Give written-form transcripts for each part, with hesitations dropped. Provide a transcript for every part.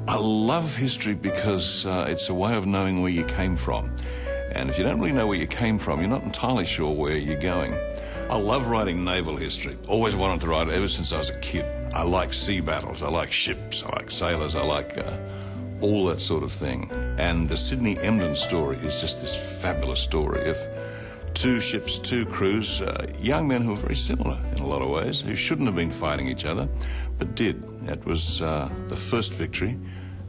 I love history because it's a way of knowing where you came from. And if you don't really know where you came from, you're not entirely sure where you're going. I love writing naval history. Always wanted to write it ever since I was a kid. I like sea battles, I like ships, I like sailors, I like all that sort of thing. And the Sydney Emden story is just this fabulous story of two ships, two crews, young men who were very similar in a lot of ways, who shouldn't have been fighting each other, but did. It was the first victory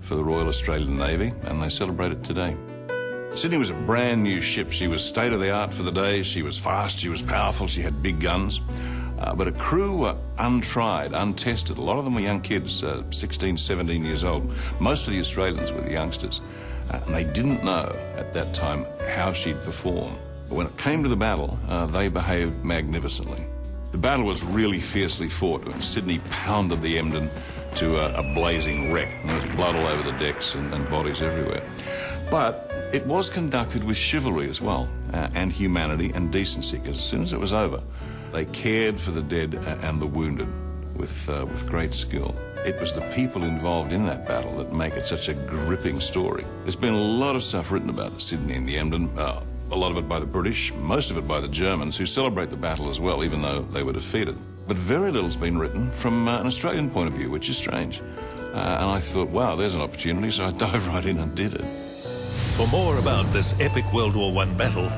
for the Royal Australian Navy, and they celebrate it today. Sydney was a brand new ship. She was state-of-the-art for the day. She was fast, she was powerful, she had big guns. But her crew were untried, untested. A lot of them were young kids, 16, 17 years old. Most of the Australians were the youngsters. And they didn't know at that time how she'd perform. But when it came to the battle, they behaved magnificently. The battle was really fiercely fought. Sydney pounded the Emden to a blazing wreck. There was blood all over the decks and bodies everywhere. But it was conducted with chivalry as well, and humanity and decency, because as soon as it was over, they cared for the dead and the wounded with great skill. It was the people involved in that battle that make it such a gripping story. There's been a lot of stuff written about Sydney and the Emden, a lot of it by the British, most of it by the Germans, who celebrate the battle as well, even though they were defeated. But very little's been written from an Australian point of view, which is strange. And I thought, wow, there's an opportunity, so I dived right in and did it. For more about this epic World War I battle,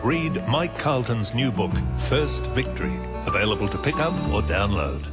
read Mike Carlton's new book, First Victory, available to pick up or download.